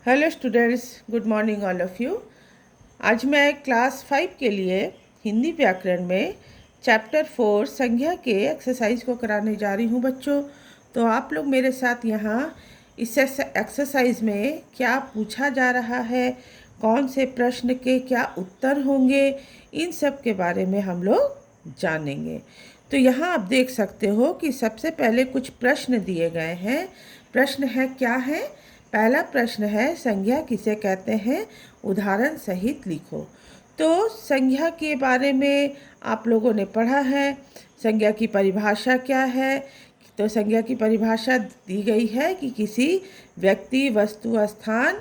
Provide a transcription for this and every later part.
Hello students, good morning all of you. आज मैं class 5 के लिए हिंदी व्याकरण में चैप्टर 4 संज्ञा के एक्सरसाइज को कराने जा रही हूँ बच्चों। तो आप लोग मेरे साथ यहाँ इस एक्सरसाइज में क्या पूछा जा रहा है, कौन से प्रश्न के क्या उत्तर होंगे, इन सब के बारे में हम लोग जानेंगे। तो यहाँ आप देख सकते हो कि सबसे पहले कुछ प्रश्न दिए गए हैं। प्रश्न है क्या है? पहला प्रश्न है संज्ञा किसे कहते हैं, उदाहरण सहित लिखो। तो संज्ञा के बारे में आप लोगों ने पढ़ा है। संज्ञा की परिभाषा क्या है? तो संज्ञा की परिभाषा दी गई है कि किसी व्यक्ति, वस्तु, स्थान,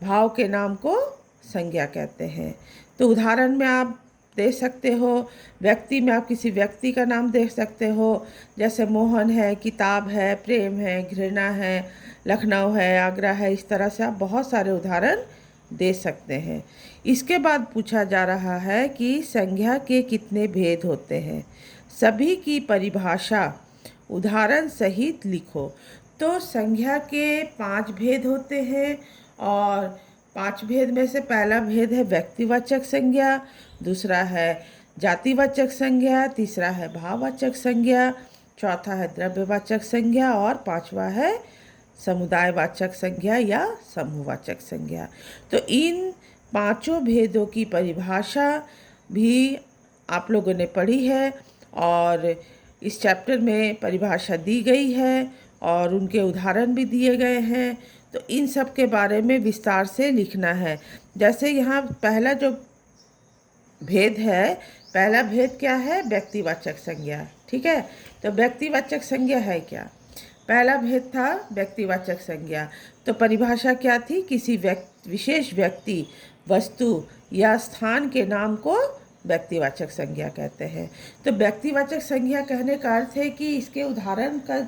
भाव के नाम को संज्ञा कहते हैं। तो उदाहरण में आप दे सकते हो, व्यक्ति में आप किसी व्यक्ति का नाम दे सकते हो, जैसे मोहन है, किताब है, प्रेम है, घृणा है, लखनऊ है, आगरा है। इस तरह से आप बहुत सारे उदाहरण दे सकते हैं। इसके बाद पूछा जा रहा है कि संज्ञा के कितने भेद होते हैं, सभी की परिभाषा उदाहरण सहित लिखो। तो संज्ञा के 5 भेद होते हैं और 5 भेद में से पहला भेद है व्यक्तिवाचक संज्ञा, दूसरा है जातिवाचक संज्ञा, तीसरा है भाववाचक संज्ञा, चौथा है द्रव्यवाचक संज्ञा और पांचवा है समुदायवाचक संज्ञा या समूहवाचक संज्ञा। तो इन पांचों भेदों की परिभाषा भी आप लोगों ने पढ़ी है और इस चैप्टर में परिभाषा दी गई है और उनके उदाहरण भी दिए गए हैं। तो इन सब के बारे में विस्तार से लिखना है। जैसे यहाँ पहला जो भेद है, पहला भेद क्या है? व्यक्तिवाचक संज्ञा। ठीक है, तो व्यक्तिवाचक संज्ञा है क्या? पहला भेद था व्यक्तिवाचक संज्ञा। तो परिभाषा क्या थी? किसी विशेष व्यक्ति, वस्तु या स्थान के नाम को व्यक्तिवाचक संज्ञा कहते हैं। तो व्यक्तिवाचक संज्ञा कहने का अर्थ है कि इसके उदाहरण का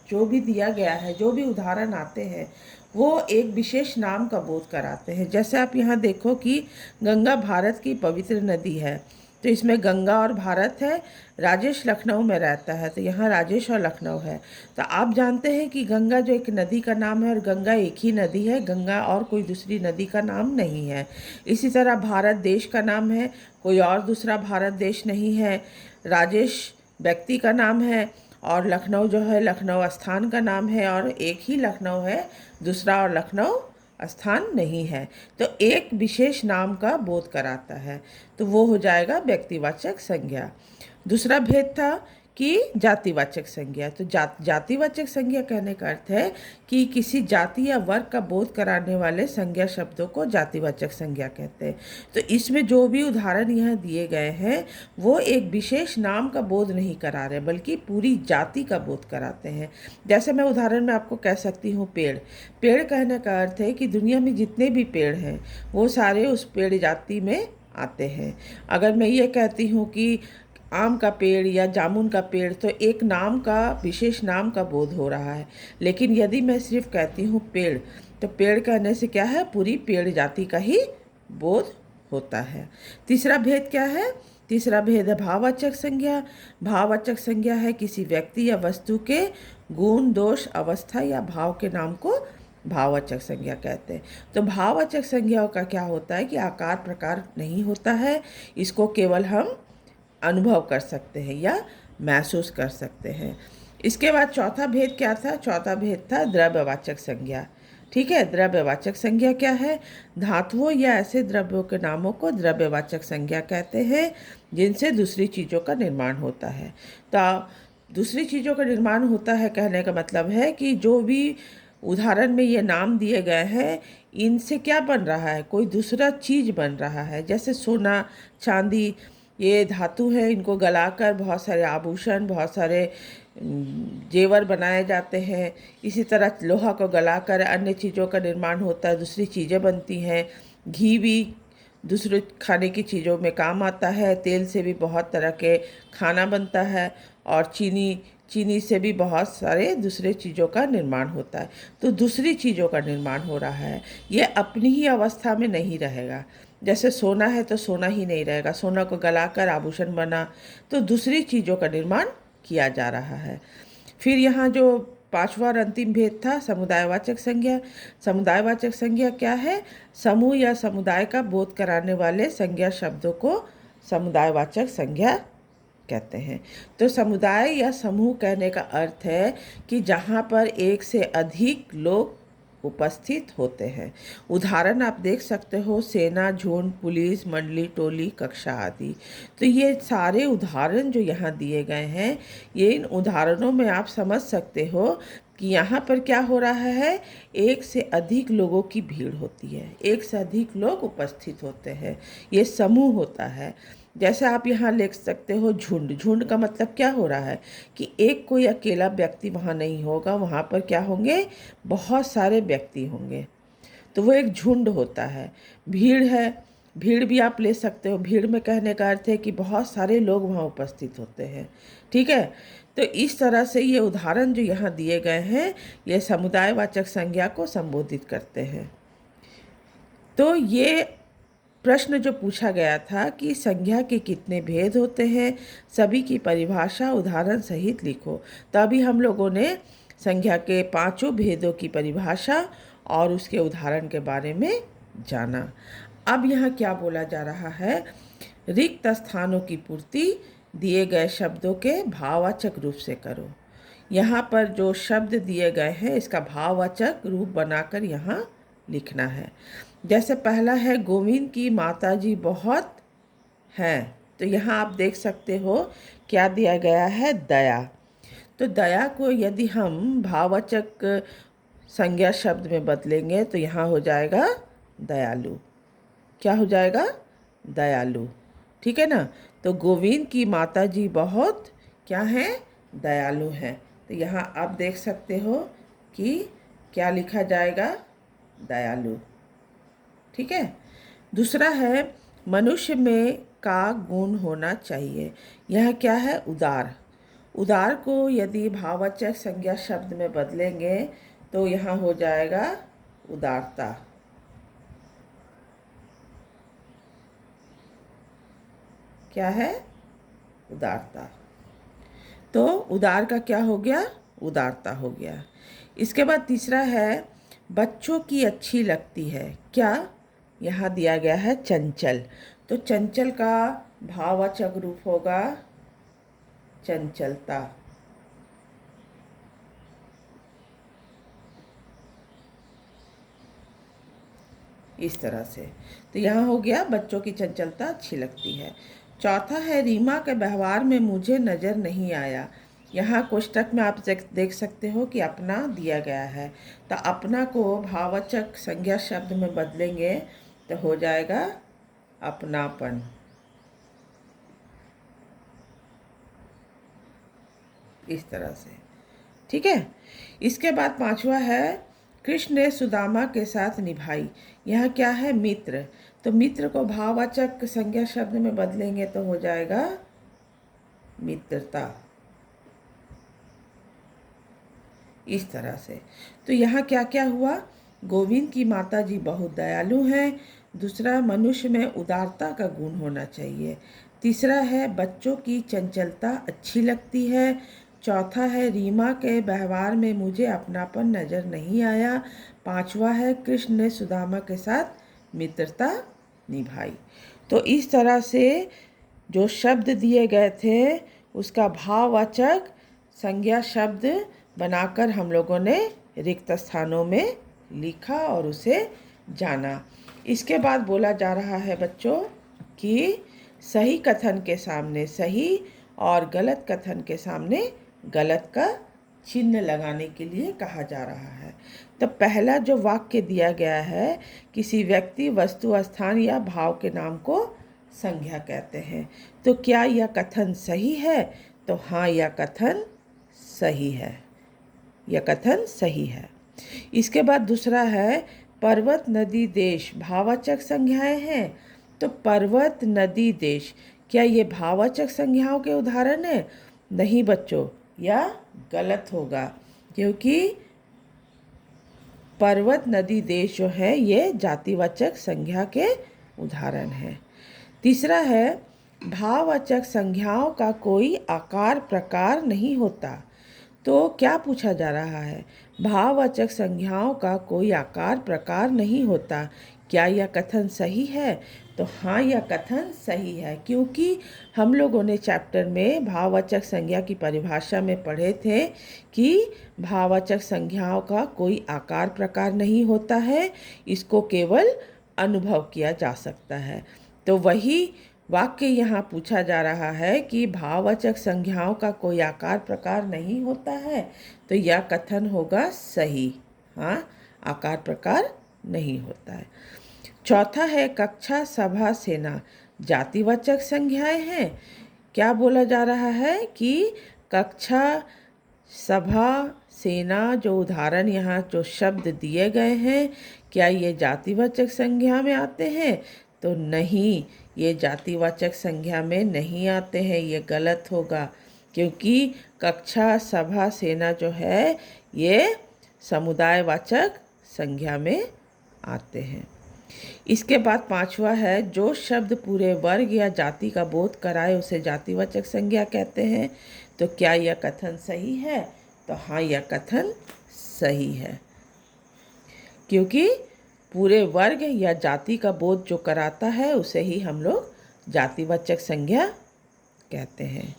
जो भी दिया गया है, जो भी उदाहरण आते हैं, वो एक विशेष नाम का बोध कराते हैं। जैसे आप यहाँ देखो कि गंगा भारत की पवित्र नदी है, तो इसमें गंगा और भारत है। राजेश लखनऊ में रहता है, तो यहाँ राजेश और लखनऊ है। तो आप जानते हैं कि गंगा जो एक नदी का नाम है और गंगा एक ही नदी है, गंगा और कोई दूसरी नदी का नाम नहीं है। इसी तरह भारत देश का नाम है, कोई और दूसरा भारत देश नहीं है। राजेश व्यक्ति का नाम है और लखनऊ जो है लखनऊ स्थान का नाम है और एक ही लखनऊ है, दूसरा और लखनऊ स्थान नहीं है। तो एक विशेष नाम का बोध कराता है, तो वो हो जाएगा व्यक्तिवाचक संज्ञा। दूसरा भेद था कि जातिवाचक संज्ञा। तो जातिवाचक संज्ञा कहने का अर्थ है कि किसी जाति या वर्ग का बोध कराने वाले संज्ञा शब्दों को जातिवाचक संज्ञा कहते हैं। तो इसमें जो भी उदाहरण यहाँ दिए गए हैं वो एक विशेष नाम का बोध नहीं करा रहे, बल्कि पूरी जाति का बोध कराते हैं। जैसे मैं उदाहरण में आपको कह सकती हूँ पेड़। पेड़ कहने का अर्थ है कि दुनिया में जितने भी पेड़ हैं वो सारे उस पेड़ जाति में आते हैं। अगर मैं ये कहती हूँ कि आम का पेड़ या जामुन का पेड़, तो एक नाम का, विशेष नाम का बोध हो रहा है। लेकिन यदि मैं सिर्फ कहती हूँ पेड़, तो पेड़ कहने से क्या है? पूरी पेड़ जाति का ही बोध होता है। तीसरा भेद क्या है? तीसरा भेद है भाववाचक संज्ञा। भाववाचक संज्ञा है किसी व्यक्ति या वस्तु के गुण, दोष, अवस्था या भाव के नाम को भाववाचक संज्ञा कहते हैं। तो भाववाचक संज्ञाओं का क्या होता है कि आकार प्रकार नहीं होता है, इसको केवल हम अनुभव कर सकते हैं या महसूस कर सकते हैं। इसके बाद चौथा भेद क्या था? चौथा भेद था द्रव्यवाचक संज्ञा। ठीक है, द्रव्यवाचक संज्ञा क्या है? धातुओं या ऐसे द्रव्यों के नामों को द्रव्यवाचक संज्ञा कहते हैं जिनसे दूसरी चीज़ों का निर्माण होता है। तो दूसरी चीज़ों का निर्माण होता है कहने का मतलब है कि जो भी उदाहरण में ये नाम दिए गए हैं, इनसे क्या बन रहा है? कोई दूसरा चीज़ बन रहा है। जैसे सोना, चांदी, ये धातु है, इनको गलाकर बहुत सारे आभूषण, बहुत सारे जेवर बनाए जाते हैं। इसी तरह लोहा को गलाकर अन्य चीज़ों का निर्माण होता है, दूसरी चीज़ें बनती हैं। घी भी दूसरे खाने की चीज़ों में काम आता है। तेल से भी बहुत तरह के खाना बनता है और चीनी से भी बहुत सारे दूसरे चीज़ों का निर्माण होता है। तो दूसरी चीज़ों का निर्माण हो रहा है, ये अपनी ही अवस्था में नहीं रहेगा। जैसे सोना है तो सोना ही नहीं रहेगा, सोना को गलाकर आभूषण बना, तो दूसरी चीज़ों का निर्माण किया जा रहा है। फिर यहाँ जो पांचवा और अंतिम भेद था समुदायवाचक संज्ञा। समुदायवाचक संज्ञा क्या है? समूह या समुदाय का बोध कराने वाले संज्ञा शब्दों को समुदायवाचक संज्ञा कहते हैं। तो समुदाय या समूह कहने का अर्थ है कि जहाँ पर एक से अधिक लोग उपस्थित होते हैं। उदाहरण आप देख सकते हो, सेना, झुंड, पुलिस, मंडली, टोली, कक्षा आदि। तो ये सारे उदाहरण जो यहाँ दिए गए हैं, ये इन उदाहरणों में आप समझ सकते हो कि यहाँ पर क्या हो रहा है, एक से अधिक लोगों की भीड़ होती है, एक से अधिक लोग उपस्थित होते हैं, ये समूह होता है। जैसे आप यहाँ लिख सकते हो झुंड। झुंड का मतलब क्या हो रहा है कि एक कोई अकेला व्यक्ति वहाँ नहीं होगा, वहाँ पर क्या होंगे, बहुत सारे व्यक्ति होंगे, तो वो एक झुंड होता है। भीड़ है, भीड़ भी आप ले सकते हो। भीड़ में कहने का अर्थ है कि बहुत सारे लोग वहाँ उपस्थित होते हैं। ठीक है, तो इस तरह से ये उदाहरण जो यहाँ दिए गए हैं, ये समुदायवाचक संज्ञा को संबोधित करते हैं। तो ये प्रश्न जो पूछा गया था कि संज्ञा के कितने भेद होते हैं, सभी की परिभाषा उदाहरण सहित लिखो। तो अभी हम लोगों ने संज्ञा के पांचों भेदों की परिभाषा और उसके उदाहरण के बारे में जाना। अब यहाँ क्या बोला जा रहा है, रिक्त स्थानों की पूर्ति दिए गए शब्दों के भाववाचक रूप से करो। यहाँ पर जो शब्द दिए गए हैं, इसका भाववाचक रूप बनाकर यहाँ लिखना है। जैसे पहला है, गोविंद की माताजी बहुत हैं। तो यहाँ आप देख सकते हो क्या दिया गया है, दया। तो दया को यदि हम भाववाचक संज्ञा शब्द में बदलेंगे तो यहाँ हो जाएगा दयालु। क्या हो जाएगा, दयालु। ठीक है ना। तो गोविंद की माताजी बहुत क्या हैं, दयालु हैं। तो यहाँ आप देख सकते हो कि क्या लिखा जाएगा, दयालु। ठीक है। दूसरा है, मनुष्य में का गुण होना चाहिए। यह क्या है, उदार। उदार को यदि भाववाचक संज्ञा शब्द में बदलेंगे तो यहाँ हो जाएगा उदारता। क्या है, उदारता। तो उदार का क्या हो गया, उदारता हो गया। इसके बाद तीसरा है, बच्चों की अच्छी लगती है। क्या, यहाँ दिया गया है चंचल। तो चंचल का भाववाचक रूप होगा चंचलता। इस तरह से। तो यहाँ हो गया, बच्चों की चंचलता अच्छी लगती है। चौथा है, रीमा के व्यवहार में मुझे नज़र नहीं आया। यहाँ कोष्टक में आप देख सकते हो कि अपना दिया गया है। तो अपना को भाववाचक संज्ञा शब्द में बदलेंगे तो हो जाएगा अपनापन। इस तरह से। ठीक है। इसके बाद पांचवा है, कृष्ण ने सुदामा के साथ निभाई। यह क्या है, मित्र। तो मित्र को भाववाचक संज्ञा शब्द में बदलेंगे तो हो जाएगा मित्रता। इस तरह से। तो यहाँ क्या क्या हुआ, गोविंद की माताजी बहुत दयालु हैं। दूसरा, मनुष्य में उदारता का गुण होना चाहिए। तीसरा है, बच्चों की चंचलता अच्छी लगती है। चौथा है, रीमा के व्यवहार में मुझे अपनापन नज़र नहीं आया। पांचवा है, कृष्ण ने सुदामा के साथ मित्रता निभाई। तो इस तरह से जो शब्द दिए गए थे उसका भाववाचक संज्ञा शब्द बनाकर हम लोगों ने रिक्त स्थानों में लिखा और उसे जाना। इसके बाद बोला जा रहा है बच्चों कि सही कथन के सामने सही और गलत कथन के सामने गलत का चिन्ह लगाने के लिए कहा जा रहा है। तो पहला जो वाक्य दिया गया है, किसी व्यक्ति, वस्तु, स्थान या भाव के नाम को संज्ञा कहते हैं। तो क्या यह कथन सही है? तो हाँ, यह कथन सही है, यह कथन सही है। इसके बाद दूसरा है, पर्वत, नदी, देश भाववाचक संज्ञाएं हैं। तो पर्वत, नदी, देश, क्या ये भाववाचक संज्ञाओं के उदाहरण है? नहीं बच्चों, यह गलत होगा, क्योंकि पर्वत, नदी, देश जो है ये जातिवाचक संज्ञा के उदाहरण हैं। तीसरा है, भाववाचक संज्ञाओं का कोई आकार प्रकार नहीं होता। तो क्या पूछा जा रहा है? भाववाचक संज्ञाओं का कोई आकार प्रकार नहीं होता। क्या यह कथन सही है? तो हाँ, यह कथन सही है, क्योंकि हम लोगों ने चैप्टर में भाववाचक संज्ञा की परिभाषा में पढ़े थे कि भाववाचक संज्ञाओं का कोई आकार प्रकार नहीं होता है, इसको केवल अनुभव किया जा सकता है। तो वही वाक्य यहाँ पूछा जा रहा है कि भाववाचक संज्ञाओं का कोई आकार प्रकार नहीं होता है, तो यह कथन होगा सही। हाँ, आकार प्रकार नहीं होता है। चौथा है कक्षा सभा सेना जातिवाचक संज्ञाएं हैं। क्या बोला जा रहा है कि कक्षा सभा सेना जो उदाहरण यहाँ जो शब्द दिए गए हैं, क्या ये जातिवाचक संज्ञा में आते हैं? तो नहीं, ये जातिवाचक संज्ञा में नहीं आते हैं, ये गलत होगा, क्योंकि कक्षा सभा सेना जो है ये समुदायवाचक संज्ञा में आते हैं। इसके बाद पांचवा है जो शब्द पूरे वर्ग या जाति का बोध कराए उसे जातिवाचक संज्ञा कहते हैं। तो क्या यह कथन सही है? तो हाँ, यह कथन सही है, क्योंकि पूरे वर्ग या जाति का बोध जो कराता है उसे ही हम लोग जातिवाचक संज्ञा कहते हैं।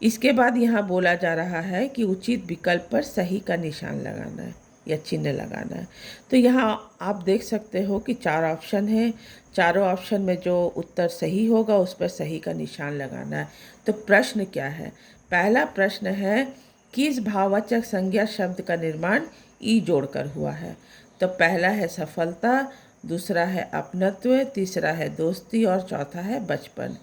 इसके बाद यहाँ बोला जा रहा है कि उचित विकल्प पर सही का निशान लगाना है या चिन्ह लगाना है। तो यहाँ आप देख सकते हो कि 4 ऑप्शन हैं। चारों ऑप्शन में जो उत्तर सही होगा उस पर सही का निशान लगाना है। तो प्रश्न क्या है? पहला प्रश्न है किस भाववाचक संज्ञा शब्द का निर्माण ई जोड़कर हुआ है? तो पहला है सफलता, दूसरा है अपनत्व, तीसरा है दोस्ती और चौथा है बचपन।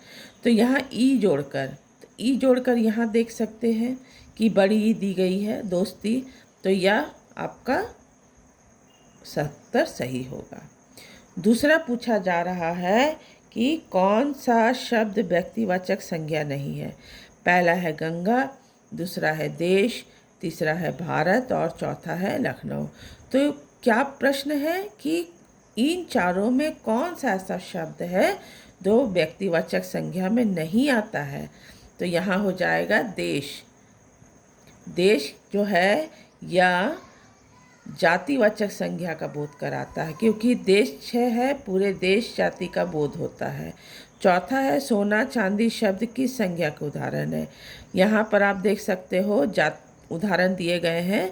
तो यहाँ ई जोड़कर यहाँ देख सकते हैं कि बड़ी ई दी गई है दोस्ती, तो यह आपका 70 सही होगा। दूसरा पूछा जा रहा है कि कौन सा शब्द व्यक्तिवाचक संज्ञा नहीं है? पहला है गंगा, दूसरा है देश, तीसरा है भारत और चौथा है लखनऊ। तो क्या प्रश्न है कि इन चारों में कौन सा ऐसा शब्द है जो व्यक्तिवाचक संज्ञा में नहीं आता है? तो यहाँ हो जाएगा देश। देश जो है या जातिवाचक संज्ञा का बोध कराता है, क्योंकि देश है पूरे देश जाति का बोध होता है। चौथा है सोना चांदी शब्द किस संज्ञा के उदाहरण है? यहाँ पर आप देख सकते हो उदाहरण दिए गए हैं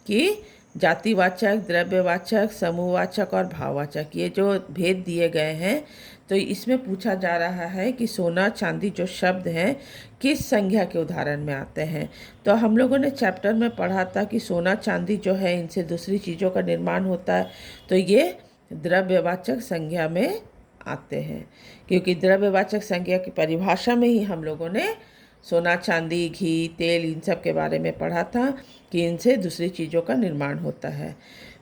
कि जातिवाचक, द्रव्यवाचक, समूहवाचक और भाववाचक, ये जो भेद दिए गए हैं। तो इसमें पूछा जा रहा है कि सोना चांदी जो शब्द हैं किस संज्ञा के उदाहरण में आते हैं। तो हम लोगों ने चैप्टर में पढ़ा था कि सोना चांदी जो है इनसे दूसरी चीज़ों का निर्माण होता है, तो ये द्रव्यवाचक संज्ञा में आते हैं, क्योंकि द्रव्यवाचक संज्ञा की परिभाषा में ही हम लोगों ने सोना चांदी घी तेल इन सब के बारे में पढ़ा था कि इनसे दूसरी चीज़ों का निर्माण होता है।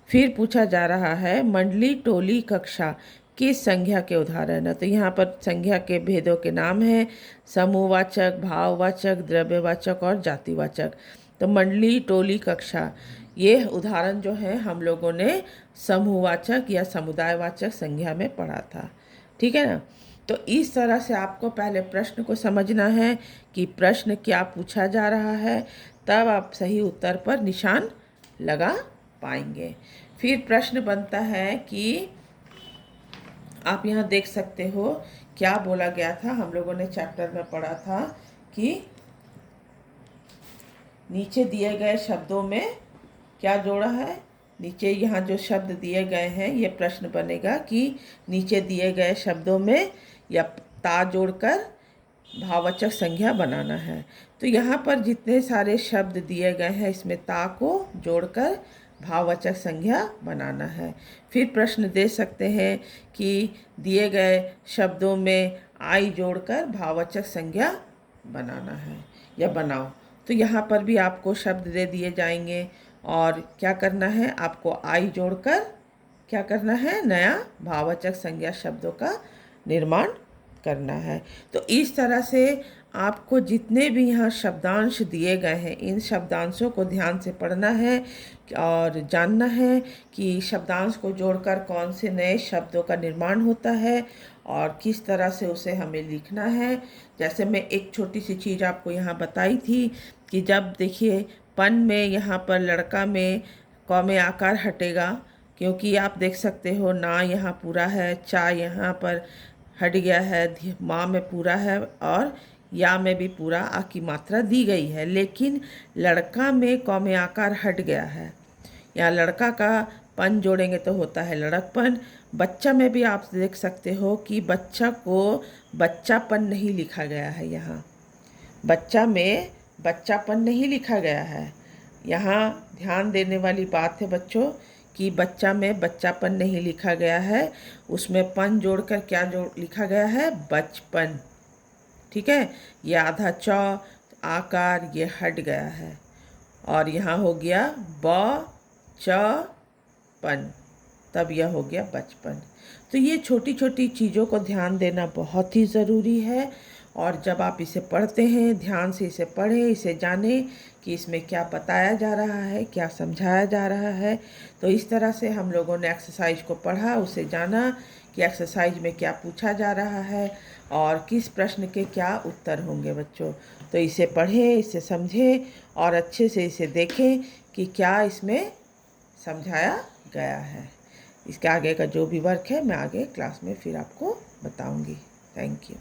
फिर पूछा जा रहा है मंडली टोली कक्षा किस संज्ञा के उदाहरण है? तो यहाँ पर संज्ञा के भेदों के नाम हैं समूहवाचक, भाववाचक, द्रव्यवाचक और जातिवाचक। तो मंडली टोली कक्षा ये उदाहरण जो है हम लोगों ने समूहवाचक या समुदायवाचक संज्ञा में पढ़ा था। ठीक है ना? तो इस तरह से आपको पहले प्रश्न को समझना है कि प्रश्न क्या पूछा जा रहा है, तब आप सही उत्तर पर निशान लगा पाएंगे। फिर प्रश्न बनता है कि आप यहाँ देख सकते हो क्या बोला गया था, हम लोगों ने चैप्टर में पढ़ा था कि नीचे दिए गए शब्दों में क्या जोड़ा है। नीचे यहाँ जो शब्द दिए गए हैं ये प्रश्न बनेगा कि नीचे दिए गए शब्दों में या ता जोड़कर भाववाचक संज्ञा बनाना है। तो यहाँ पर जितने सारे शब्द दिए गए हैं इसमें ता को जोड़कर भाववाचक संज्ञा बनाना है। फिर प्रश्न दे सकते हैं कि दिए गए शब्दों में आई जोड़कर भाववाचक संज्ञा बनाना है या बनाओ। तो यहाँ पर भी आपको शब्द दे दिए जाएंगे और क्या करना है, आपको आई जोड़कर क्या करना है, नया भाववाचक संज्ञा शब्दों का निर्माण करना है। तो इस तरह से आपको जितने भी यहाँ शब्दांश दिए गए हैं इन शब्दांशों को ध्यान से पढ़ना है और जानना है कि शब्दांश को जोड़कर कौन से नए शब्दों का निर्माण होता है और किस तरह से उसे हमें लिखना है। जैसे मैं एक छोटी सी चीज़ आपको यहाँ बताई थी कि जब देखिए पन में यहाँ पर लड़का में क में आकार हटेगा, क्योंकि आप देख सकते हो ना यहाँ पूरा है, चा यहाँ पर हट गया है, माँ में पूरा है और या में भी पूरा आ की मात्रा दी गई है, लेकिन लड़का में क में आकार हट गया है। यहाँ लड़का का पन जोड़ेंगे तो होता है लड़कपन। बच्चा में भी आप देख सकते हो कि बच्चा को बच्चापन नहीं लिखा गया है। यहाँ बच्चा में बच्चापन नहीं लिखा गया है। यहाँ ध्यान देने वाली बात है बच्चों कि बच्चा में बच्चापन नहीं लिखा गया है, उसमें पन जोड़कर क्या जोड़ लिखा गया है, बचपन। ठीक है, ये आधा च आकार ये हट गया है और यहाँ हो गया ब च पन, तब यह हो गया बचपन। तो ये छोटी छोटी चीज़ों को ध्यान देना बहुत ही ज़रूरी है, और जब आप इसे पढ़ते हैं ध्यान से इसे पढ़ें, इसे जानें कि इसमें क्या बताया जा रहा है, क्या समझाया जा रहा है। तो इस तरह से हम लोगों ने एक्सरसाइज को पढ़ा, उसे जाना कि एक्सरसाइज में क्या पूछा जा रहा है और किस प्रश्न के क्या उत्तर होंगे बच्चों। तो इसे पढ़ें, इसे समझें और अच्छे से इसे देखें कि क्या इसमें समझाया गया है। इसके आगे का जो भी वर्क है मैं आगे क्लास में फिर आपको बताऊंगी। Thank you.